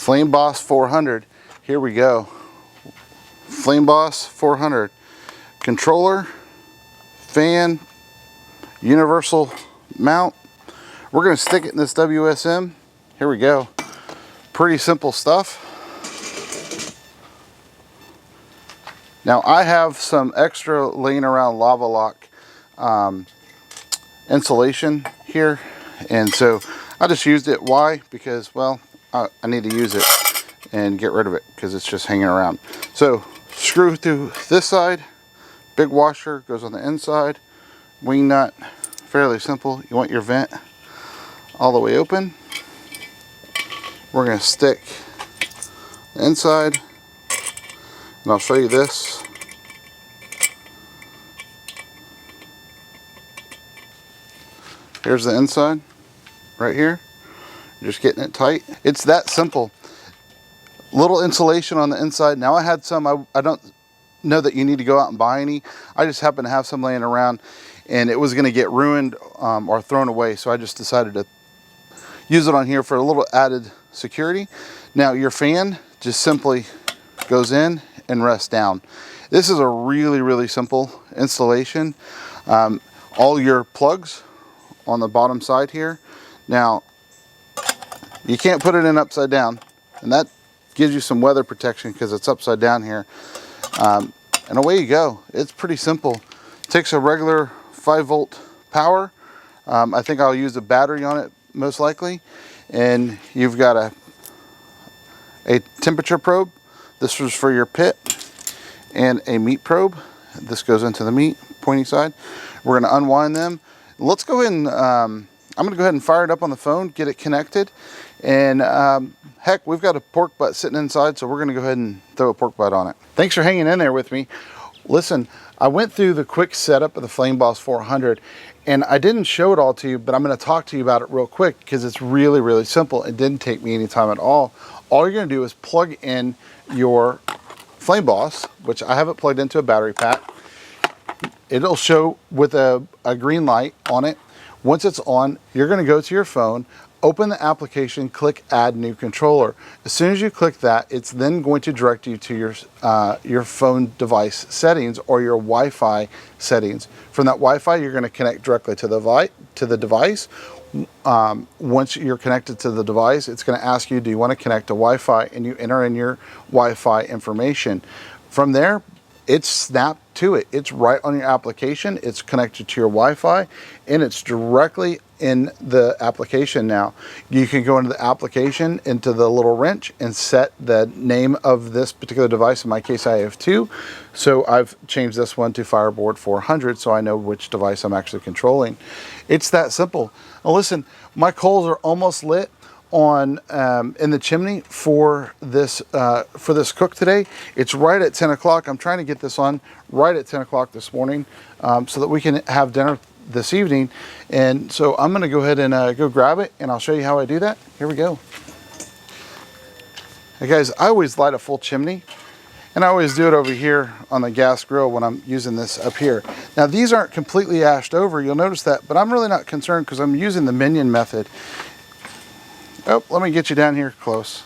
FlameBoss 400. Here we go. FlameBoss 400. Controller, fan, universal mount. We're going to stick it in this WSM. Here we go. Pretty simple stuff. Now I have some extra laying around lava lock insulation here, and so I just used it. Why? Because, well, I need to use it and get rid of it because it's just hanging around. So screw through this side, big washer goes on the inside, wing nut, fairly simple. You want your vent all the way open. We're going to stick the inside, and I'll show you this. Here's the inside right here. Just getting it tight. It's that simple. Little insulation on the inside. Now I had some, I don't know that you need to go out and buy any. I just happen to have some laying around and it was going to get ruined or thrown away, so I just decided to use it on here for a little added security. Now your fan just simply goes in and rests down. This is a really simple installation. All your plugs on the bottom side here. Now you can't put it in upside down, and that gives you some weather protection because it's upside down here. And away you go. It's pretty simple. Takes a regular 5-volt power. I think I'll use a battery on it most likely. And you've got a temperature probe. This was for your pit, and a meat probe. This goes into the meat, pointy side. We're going to unwind them. Let's go ahead and I'm going to go ahead and fire it up on the phone, get it connected, and heck, we've got a pork butt sitting inside, so we're going to go ahead and throw a pork butt on it. Thanks for hanging in there with me. Listen, I went through the quick setup of the FlameBoss 400, and I didn't show it all to you, but I'm going to talk to you about it real quick because it's really simple. It didn't take me any time at all. All you're going to do is plug in your FlameBoss, which I have it plugged into a battery pack. It'll show with a green light on it. Once it's on, you're going to go to your phone, open the application, click Add New Controller. As soon as you click that, it's then going to direct you to your phone device settings or your Wi-Fi settings. From that Wi-Fi, you're going to connect directly to the device. Once you're connected to the device, it's going to ask you, do you want to connect to Wi-Fi? And you enter in your Wi-Fi information. From there, it's snapped to it. It's right on your application. It's connected to your Wi-Fi, and it's directly in the application now. You can go into the application, into the little wrench, and set the name of this particular device. In my case, I have two. So I've changed this one to Fireboard 400 so I know which device I'm actually controlling. It's that simple. Now listen, my coals are almost lit on in the chimney for this cook today. It's right at 10 o'clock. I'm trying to get this on right at 10 o'clock this morning so that we can have dinner this evening. And so I'm going to go ahead and go grab it, and I'll show you how I do that. Here we go. Hey guys, I always light a full chimney, and I always do it over here on the gas grill when I'm using this up here. Now these aren't completely ashed over, you'll notice that, but I'm really not concerned because I'm using the minion method. Oh, let me get you down here close.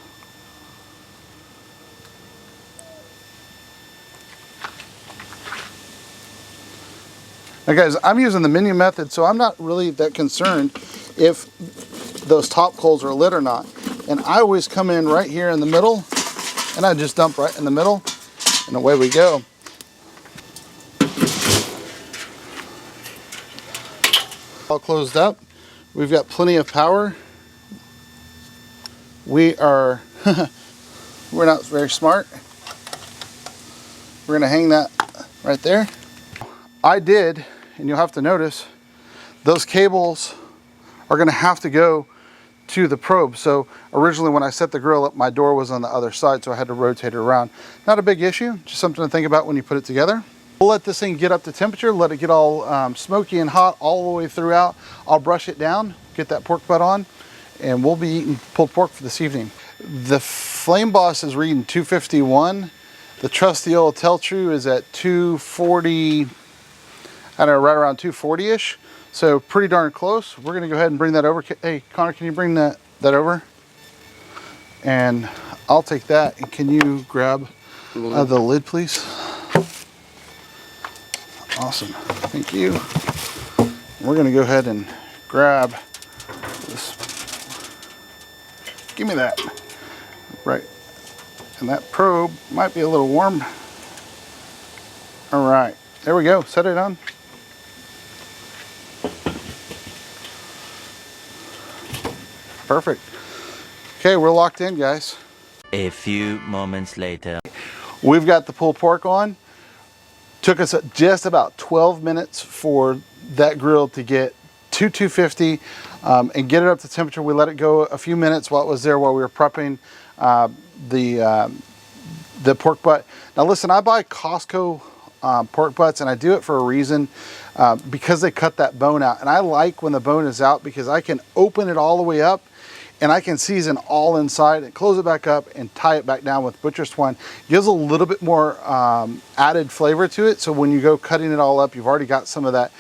Now guys, I'm using the minion method, so I'm not really that concerned if those top coals are lit or not. And I always come in right here in the middle, and I just dump right in the middle, and away we go. All closed up. We've got plenty of power. We are, we're not very smart. We're going to hang that right there. I did, and you'll have to notice, those cables are going to have to go to the probe. So originally when I set the grill up, my door was on the other side, so I had to rotate it around. Not a big issue, just something to think about when you put it together. We'll let this thing get up to temperature, let it get all smoky and hot all the way throughout. I'll brush it down, get that pork butt on, and we'll be eating pulled pork for this evening. The FlameBoss is reading 251. The trusty old Tell-True is at 240, I don't know, right around 240-ish. So pretty darn close. We're gonna go ahead and bring that over. Hey, Connor, can you bring that over? And I'll take that. And can you grab the lid, please? Awesome. Thank you. We're going to go ahead and grab this. Give me that. Right. And that probe might be a little warm. All right. There we go. Set it on. Perfect. Okay, we're locked in, guys. A few moments later. We've got the pulled pork on. Took us just about 12 minutes for that grill to get to 250 and get it up to temperature. We let it go a few minutes while it was there, while we were prepping the pork butt. Now listen, I buy Costco pork butts, and I do it for a reason, because they cut that bone out. And I like when the bone is out, because I can open it all the way up and I can season all inside and close it back up and tie it back down with butcher's twine. Gives a little bit more added flavor to it. So when you go cutting it all up, you've already got some of that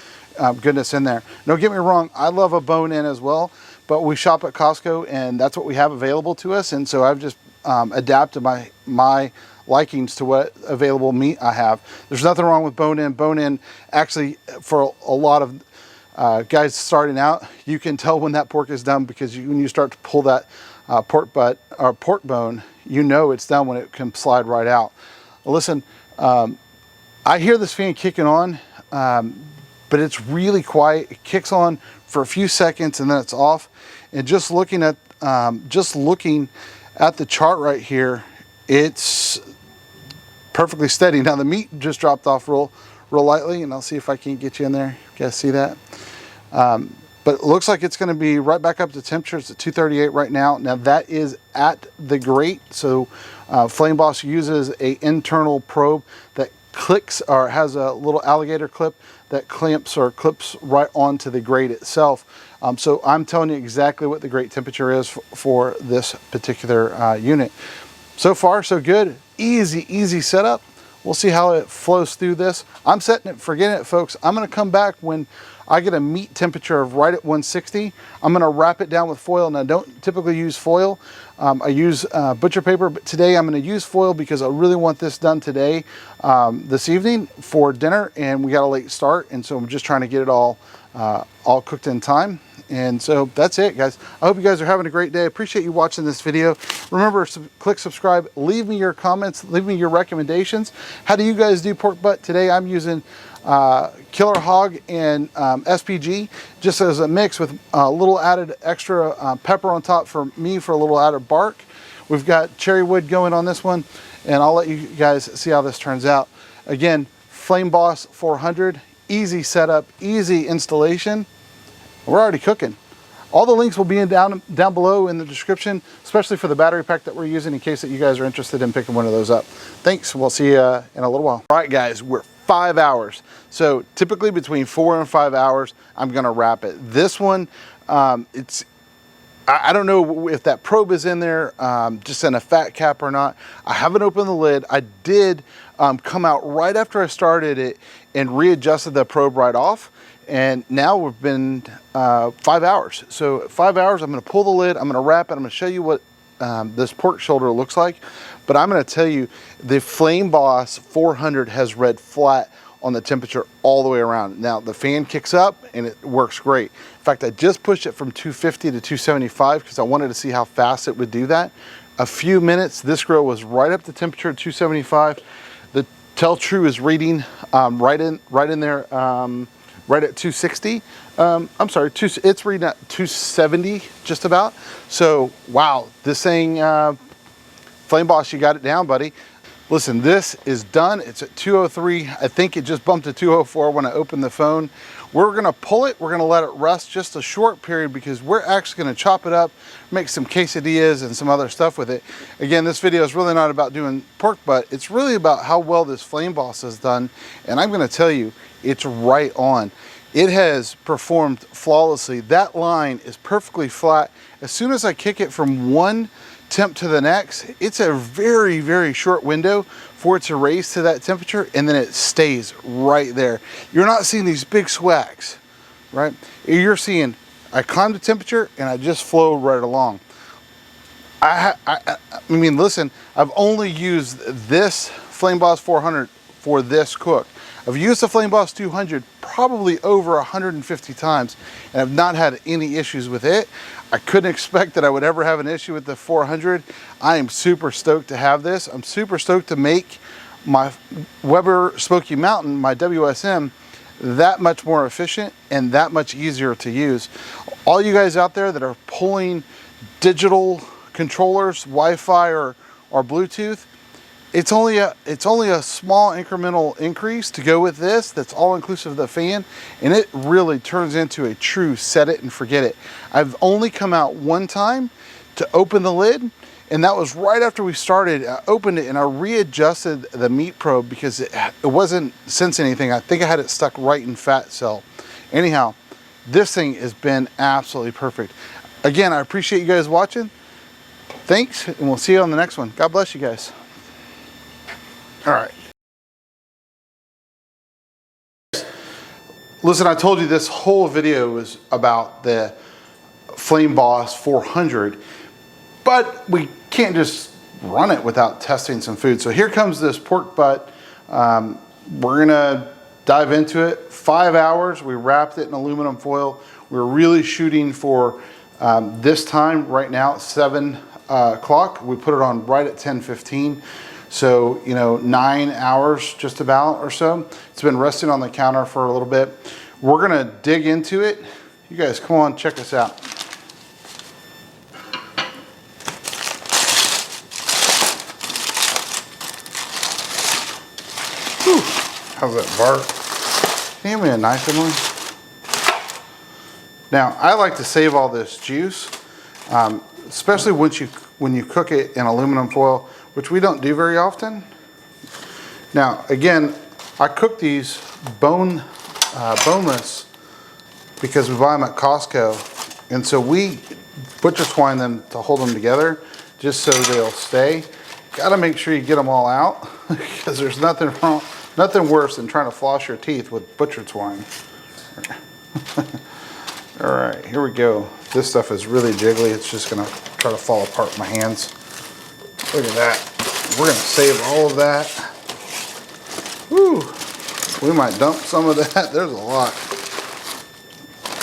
goodness in there. Don't get me wrong, I love a bone in as well, but we shop at Costco and that's what we have available to us. And so I've just adapted my likings to what available meat I have. There's nothing wrong with bone in. Bone in, actually, for a lot of guys starting out, you can tell when that pork is done, because when you start to pull that pork butt or pork bone, you know it's done when it can slide right out. Listen, I hear this fan kicking on, but it's really quiet. It kicks on for a few seconds and then it's off. And just looking at the chart right here, it's perfectly steady. Now the meat just dropped off real lightly, and I'll see if I can get you in there. You guys see that? But it looks like it's going to be right back up to temperature. It's at 238 right now. Now that is at the grate. So FlameBoss uses an internal probe that clicks, or has a little alligator clip that clamps or clips right onto the grate itself. So I'm telling you exactly what the grate temperature is for this particular unit. So far, so good. Easy setup. We'll see how it flows through this. I'm setting it, forgetting it, folks. I'm gonna come back when I get a meat temperature of right at 160. I'm gonna wrap it down with foil, and I don't typically use foil. I use butcher paper, but today I'm gonna use foil because I really want this done today, this evening for dinner, and we got a late start, and so I'm just trying to get it all cooked in time. And so that's it, guys. I hope you guys are having a great day. Appreciate you watching this video. Remember, click subscribe, leave me your comments, leave me your recommendations. How do you guys do pork butt? Today I'm using Killer Hog and SPG, just as a mix with a little added extra pepper on top for me, for a little added bark. We've got cherry wood going on this one, and I'll let you guys see how this turns out. Again, FlameBoss 400, easy setup, easy installation. We're already cooking. All the links will be down below in the description, especially for the battery pack that we're using, in case that you guys are interested in picking one of those up. Thanks, we'll see you in a little while. All right, guys, we're 5 hours. So typically between 4 and 5 hours, I'm gonna wrap it. This one, I don't know if that probe is in there, just in a fat cap or not. I haven't opened the lid. I did come out right after I started it and readjusted the probe right off. And now we've been 5 hours. So 5 hours, I'm gonna pull the lid, I'm gonna wrap it, I'm gonna show you what this pork shoulder looks like. But I'm gonna tell you, the FlameBoss 400 has read flat on the temperature all the way around. Now the fan kicks up and it works great. In fact, I just pushed it from 250 to 275 because I wanted to see how fast it would do that. A few minutes, this grill was right up to temperature at 275. The Tell True is reading right in there, right at 260. I'm sorry, it's reading at 270 just about. So wow, this thing, FlameBoss, you got it down, buddy. Listen, this is done. It's at 203. I think it just bumped to 204 when I opened the phone. We're gonna pull it, we're gonna let it rest just a short period, because we're actually gonna chop it up, make some quesadillas and some other stuff with it. Again, this video is really not about doing pork butt. It's really about how well this FlameBoss has done. And I'm gonna tell you, it's right on. It has performed flawlessly. That line is perfectly flat. As soon as I kick it from one temp to the next, it's a very short window for it to raise to that temperature, and then it stays right there. You're not seeing these big swags, right? You're seeing, I climbed the temperature and I just flowed right along. I mean, listen, I've only used this FlameBoss 400 for this cook. I've used the FlameBoss 200 probably over 150 times and I've not had any issues with it. I couldn't expect that I would ever have an issue with the 400. I am super stoked to have this. I'm super stoked to make my Weber Smokey Mountain, my WSM, that much more efficient and that much easier to use. All you guys out there that are pulling digital controllers, Wi-Fi or Bluetooth, it's only a small incremental increase to go with this that's all inclusive of the fan, and it really turns into a true set it and forget it. I've only come out one time to open the lid, and that was right after we started. I opened it and I readjusted the meat probe because it wasn't sensing anything. I think I had it stuck right in fat cell. Anyhow, this thing has been absolutely perfect. Again, I appreciate you guys watching. Thanks, and we'll see you on the next one. God bless you guys. All right. Listen, I told you this whole video was about the FlameBoss 400, but we can't just run it without testing some food. So here comes this pork butt. We're gonna dive into it. 5 hours, we wrapped it in aluminum foil. We're really shooting for this time right now at 7 o'clock. We put it on right at 10:15. So, you know, 9 hours just about or so. It's been resting on the counter for a little bit. We're gonna dig into it. You guys come on, check us out. Whew. How's that bark? Can you hand me a knife, Emily? Now, I like to save all this juice, especially when you cook it in aluminum foil, which we don't do very often. Now, again, I cook these boneless because we buy them at Costco. And so we butcher twine them to hold them together just so they'll stay. Gotta make sure you get them all out because there's nothing worse than trying to floss your teeth with butcher twine. All right, here we go. This stuff is really jiggly. It's just gonna try to fall apart in my hands. Look at that. We're gonna save all of that. Whew. We might dump some of that. There's a lot.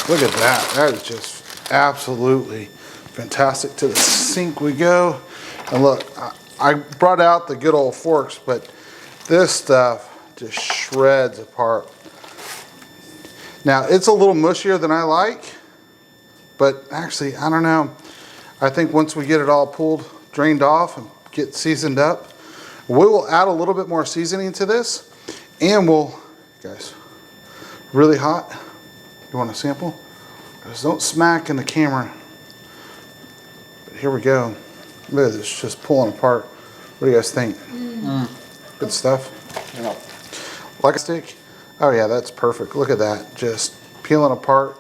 Look at that. That is just absolutely fantastic. To the sink we go. And look, I brought out the good old forks, but this stuff just shreds apart. Now, it's a little mushier than I like, but actually, I don't know. I think once we get it all pulled, drained off, and get seasoned up, we will add a little bit more seasoning to this, and we'll, guys, really hot. You want a sample? Just don't smack in the camera. But here we go. Look at this, just pulling apart. What do you guys think? Good stuff? Yeah. Like a stick? Oh yeah, that's perfect. Look at that, just peeling apart.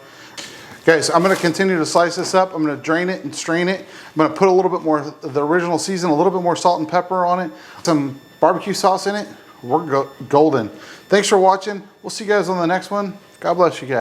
Guys, I'm gonna continue to slice this up. I'm gonna drain it and strain it. I'm gonna put a little bit more of the original season, a little bit more salt and pepper on it, some barbecue sauce in it. We're golden. Thanks for watching. We'll see you guys on the next one. God bless you guys.